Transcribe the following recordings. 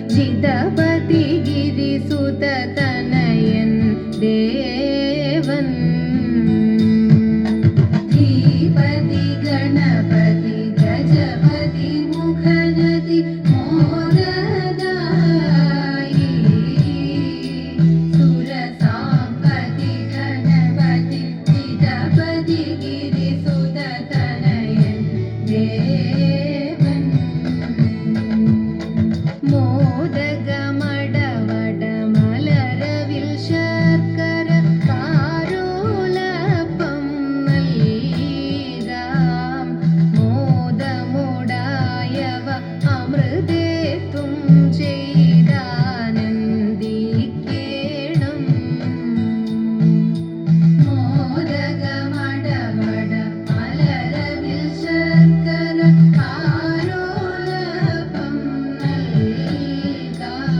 ജിതപതി ഗിരിസുത തനയൻ ദേവൻ ധീപതി ഗണപതി ഗജപതി മുഖരതി മോദദായി സുരസാംപതി ഗണപതി ജിതപതി ഗിരിസുത തനയൻ ദേവൻ മോദകമടവട മലരവിൽ ശർക്കര കാരോലപ്പം നൽകാം മോദമുടായവ അമൃതേത്തും ചെയ്താനന്ദിക്കേണം മോദകമടവട മലരവിൽ ശർക്കര കാരോലപ്പം നൽകാം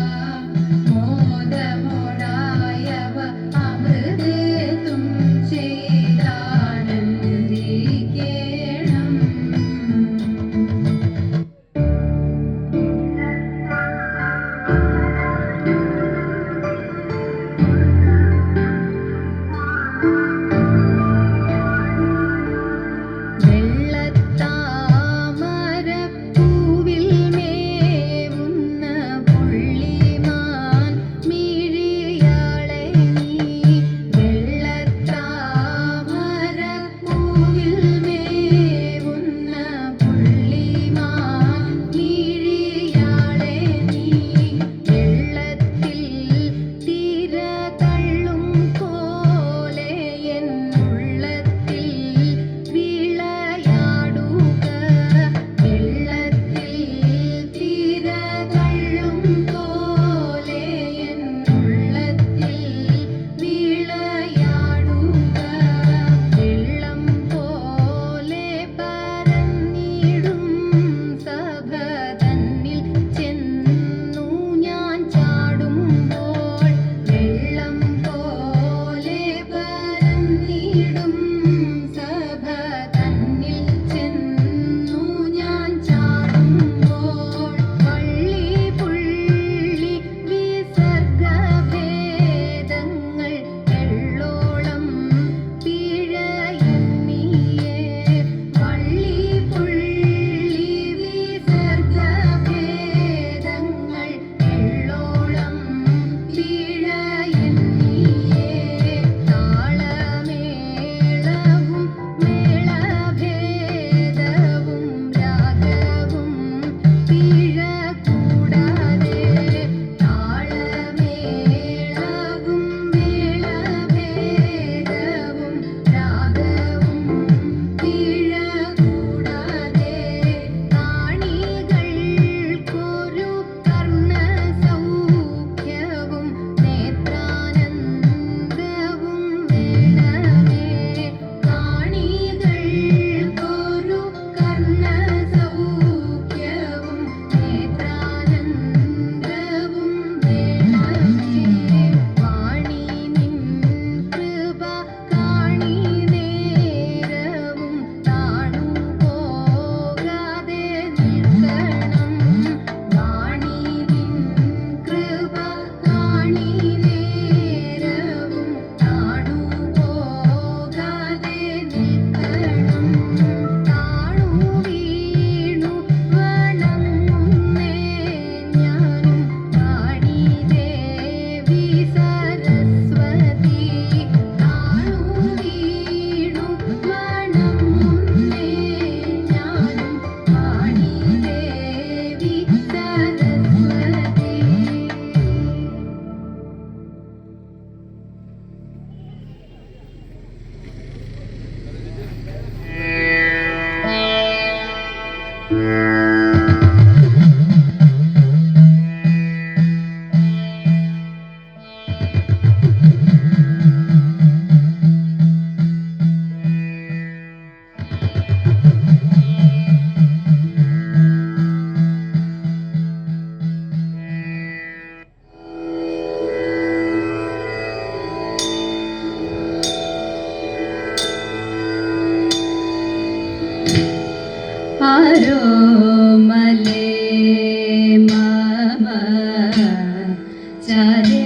ചരേ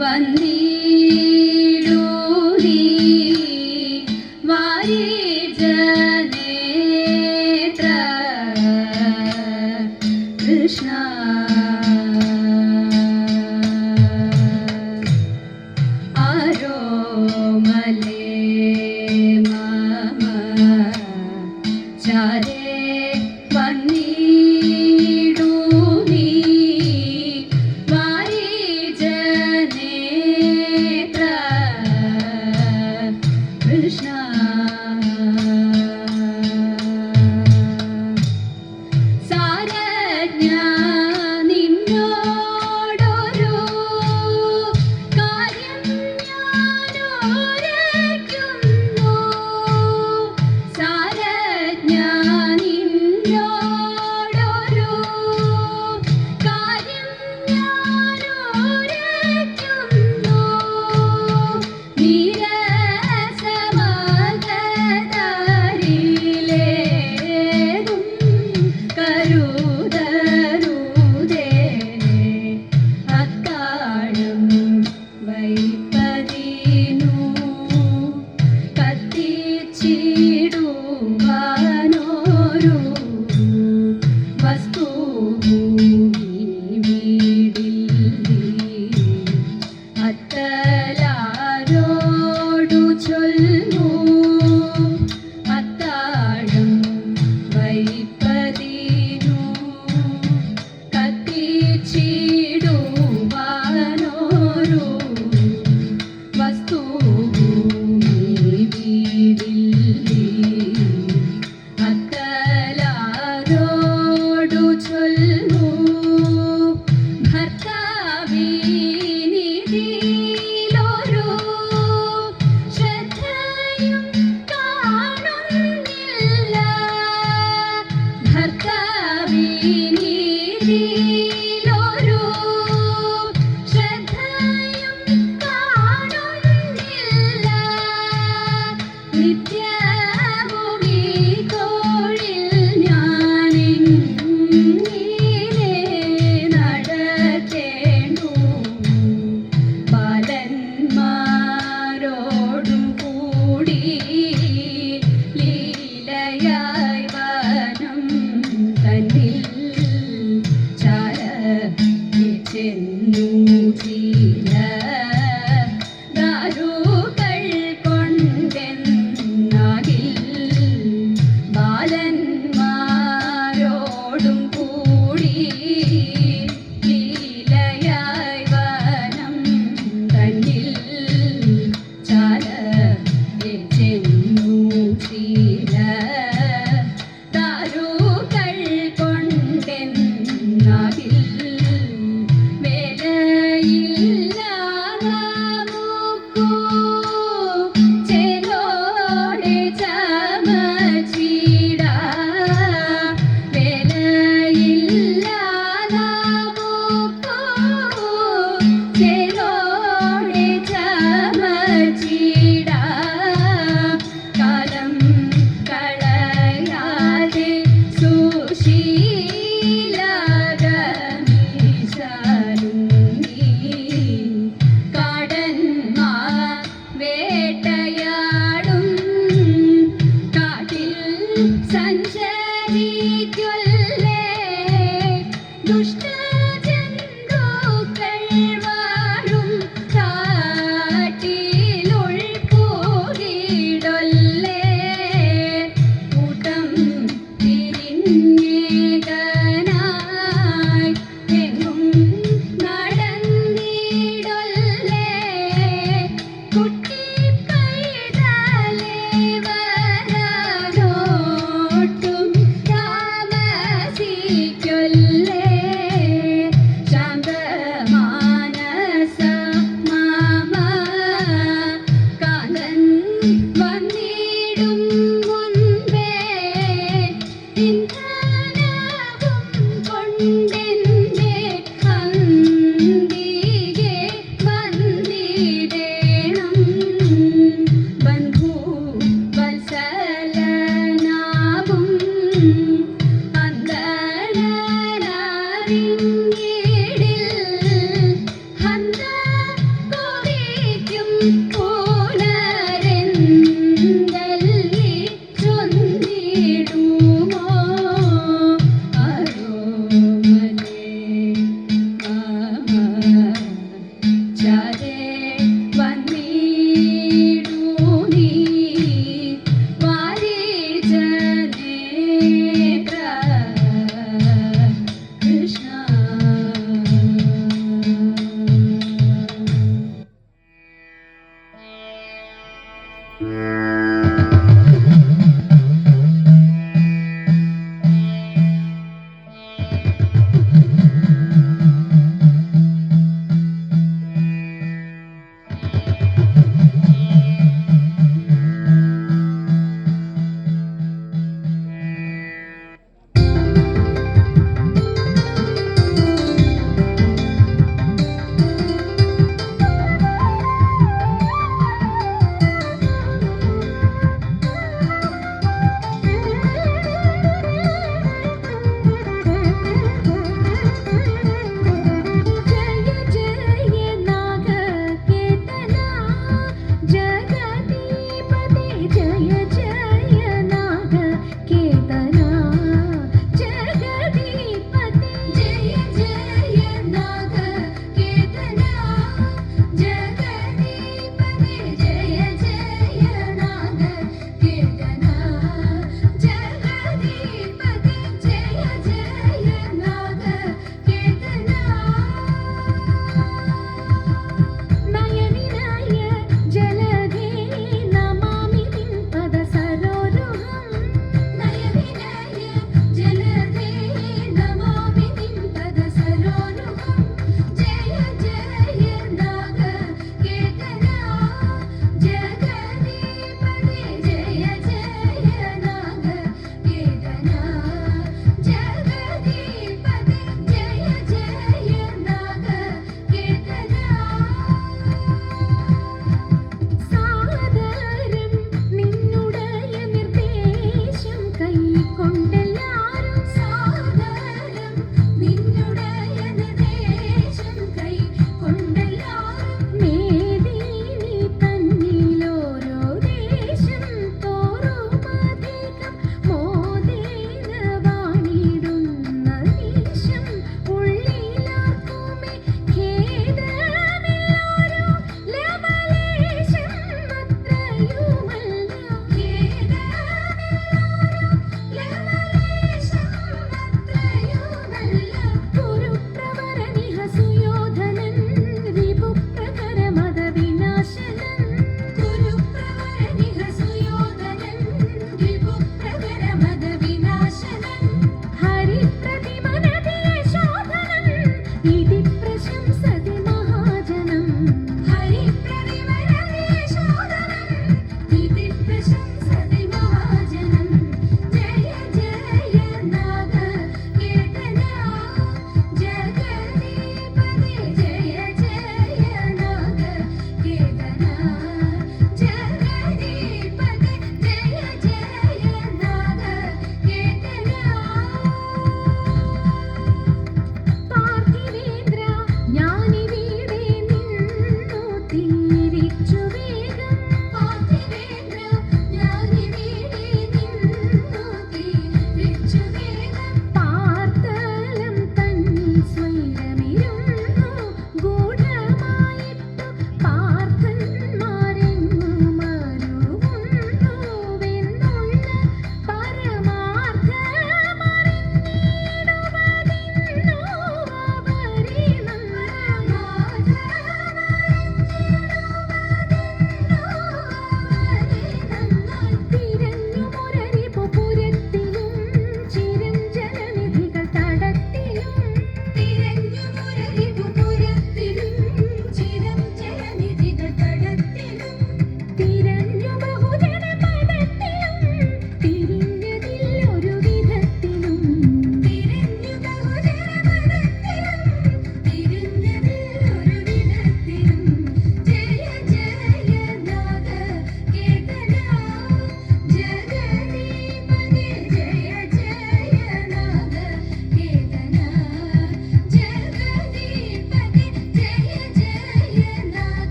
വന്നിടൂ നീ വാരിജനേത്ര കൃഷ്ണ ആരോമലേ മമ ചരേ വന്നിടൂ നീ വാരിജനേത്ര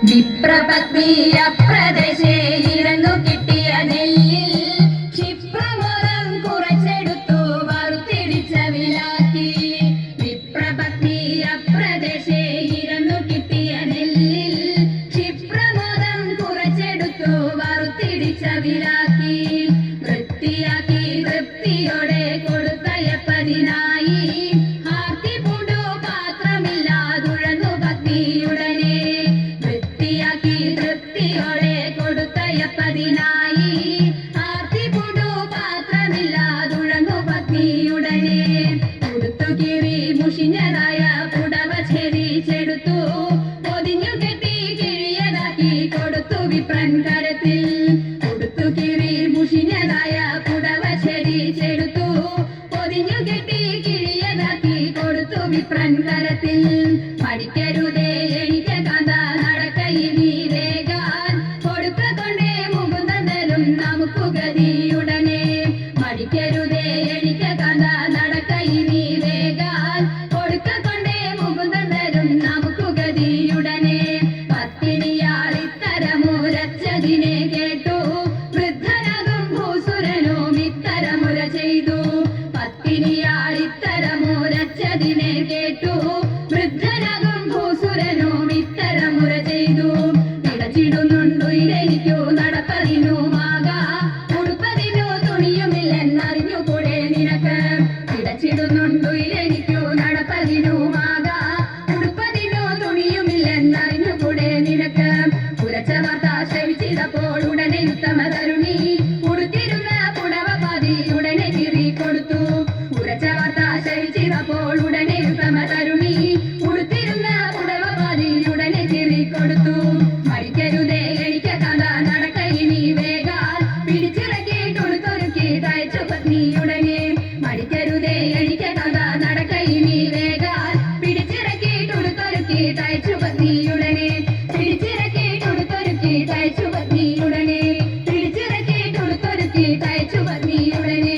വിപ്രപത്നി അപ്രദേശേ ഇരന്നു കിട്ടിയ നെല്ലിൽ ക്ഷിപ്രമോദം കുറച്ചെടുത്തു വറുത്തിടിച്ച വിലാക്കി. വിപ്രപത്നി അപ്രദേശേ ഇരന്നു കിട്ടിയ നെല്ലിൽ ക്ഷിപ്രമോദം കുറച്ചെടുത്തു വറുത്തിടിച്ച വിലാക്കി. വൃത്തിയാക്കി തൃപ്തിയോടെ കൊടുത്തയപ്പതിനായി ആർത്തി പൂണ്ടു പാത്രമില്ലാതുഴന്നു പത്നിയുടനെ. വൃത്തിയാക്കി തൃപ്തിയോടെ കൊടുത്തയപ്പതിനായി ആർത്തി പൂണ്ടു പാത്രമില്ലാതുഴന്നു പത്നിയുടനെ. ഉടുത്തു കീറി മുഷിഞ്ഞതായ പുടവ ഛേദിച്ചെടുത്തു പൊതിഞ്ഞു കെട്ടി കിഴിയതാക്കി കൊടുത്തു വിപ്രൻ കരത്തിൽ. ഉടുത്തു കീറി മുഷിഞ്ഞതായ പുടവ ഛേദിച്ചെടുത്തു പൊതിഞ്ഞു കെട്ടി കിഴിയതാക്കി കൊടുത്തു വിപ്രൻ കരത്തിൽ. പഠിക്കരുതേ എനിക്ക് കാന്ത നടക്കയിനി വേഗാൻ കൊടുക്ക കൊണ്ടേ മുകുന്ദനും നമുക്ക് ഗതിയുടനെ. മടിക്കരുതേ എനിക്ക് കാന്ത നടക്കയിനി വേഗാൻ കൊടുക്ക കൊണ്ടേ മുകുന്ദനും നമുക്ക് ഗതിയുടനെ. പത്തിനിയാളിത്തരമുരച്ചതിനെ കേട്ടു വൃദ്ധനാകും ഭൂസുരനും ഇത്തരമുര ചെയ്തു. പത്തിനിയാളിത്തരമുരച്ചതിനെ കേട്ടു വൃദ്ധനാകും ഭൂസുരനും ഇത്തരമുര ചെയ്തു. പിടച്ചിടുന്നുണ്ടു ഇതെനിക്കു നടപ്പതിനുമാകാ ഉടുപ്പതിനു തുണിയുമില്ലെന്നറിഞ്ഞുകൂടെ നിനക്ക്. പിടച്ചിടുന്നുണ്ടു ഇതെനിക്കു നടപ്പതിനുമാകാ ഉടുപ്പതിനു തുണിയുമില്ലെന്നറിഞ്ഞുകൂടെ നിനക്ക്. ഉരച്ച വാർത്ത ശ്രവിച്ചിതപ്പോൾ ഉടനെ ഉത്തമ തരുണി ഉടുത്തിരുന്ന പുടവ പാതി ഉടനെ കീറി കൊടുത്തു. ഉരച്ച വാർത്ത ശ്രവിച്ചിതപ്പോൾ ഉടനെ ഉത്തമ തരുണി ഉടുത്തിരുന്ന പുടവ പാതി ഉടനെ കീറി കൊടുത്തു. മടിക്കരുതേ എനിക്ക് കാന്ത നടക്കയിനി വേഗാൽ പിടിച്ചിറക്കിയിട്ടൊടുത്തൊരുക്കി തയ്ച്ചു പത്നിയുടനെ. മടിക്കരുതേ എനിക്ക് കാന്ത നടക്കയിനി വേഗാൽ പിടിച്ചിറക്കിയിട്ടൊടുത്തൊരുക്കി തയ്ച്ചു പത്നിയുടനെ. പിടിച്ചിറക്കിയിട്ടൊടുത്തൊരുക്കി തയ്ച്ചു പത്നിയുടനെ. പിടിച്ചിറക്കിയിട്ടൊടുത്തൊരുക്കി തയ്ച്ചു പത്നിയുടനെ.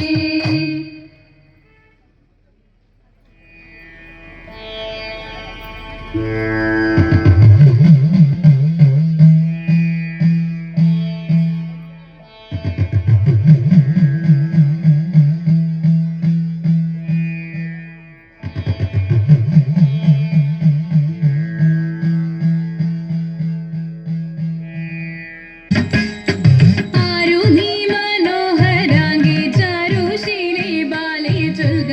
ആരു നീ മനോഹരാംഗി ചാരുശീലി ബാലി ചൊൽക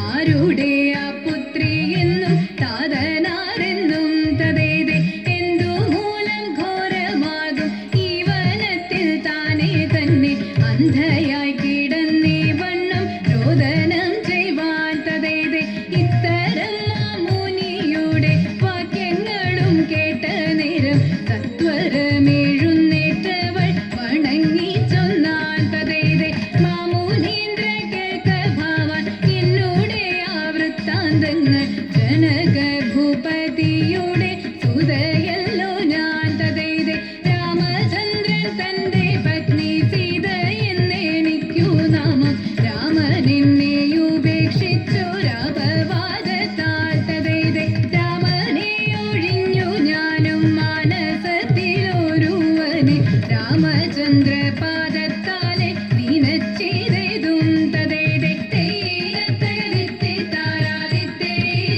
ആരുടെ ആ പുത്രി എന്നും താതനാരെന്നും തതേതെ. എന്തു മൂലം ഘോരമാകും ഈ വനത്തിൽ താനേ തന്നെ അന്ധയായി കിടന്നേ വണ്ണം രോദനം ചെയ്വാൻ തതേതെ. ഇത്തരം മാമുനിയുടെ വാക്യങ്ങളും കേട്ട നേരം സത്വരമെഴുന്നേറ്റവൾ വണങ്ങി ചൊന്നാൻ തതേതെ. മാമുനീന്ദ്ര കേൾക്ക ഭാവാൻ എന്നോടെ ആ വൃത്താന്തങ്ങൾ ജനക ഭൂപതിയുടെ സുതയല്ലോ ഞാൻ തതേതെ. രാമചന്ദ്രൻ തന്റെ പത്നി സീത എന്നെനിക്കു നാമം രാമനെന്നെ ഉപേക്ഷിച്ചൊരപവാദത്താൽ തതേതെ. രാമനെ ഒഴിഞ്ഞു ഞാനും മാനസത്തിലൊരുവനെ രാമചന്ദ്ര പാദത്താലെ ദീനച്ചേതും തതേതെ. തേരത്തകതിത്തി താരാദിത്തേ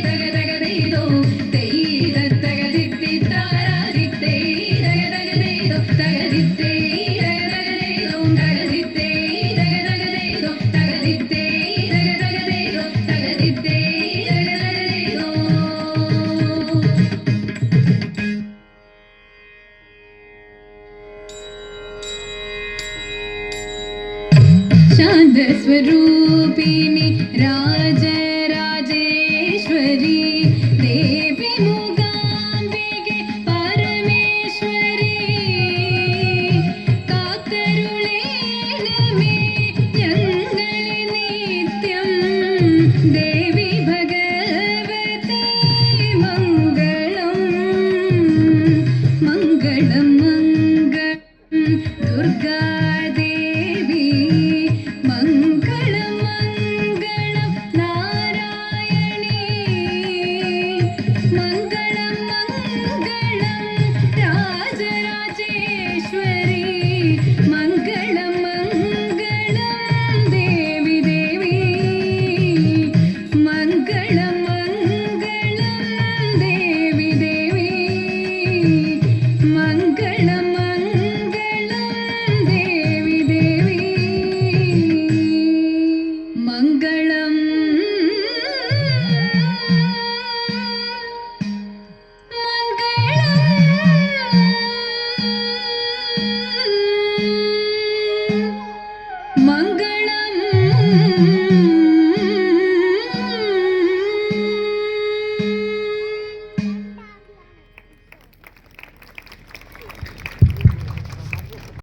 തകതകതേതോ തേരത്തകതിത്തി താരാദിത്തേ തകതകതേതോ തകതിത്തേ തകതകതേതോ തകതിത്തേ തകതകതേതോ തകതിത്തേ തകതകതേതോ തകതിത്തേ തകതകതേതോ. ശാന്തസ്വരൂപിണി രാജ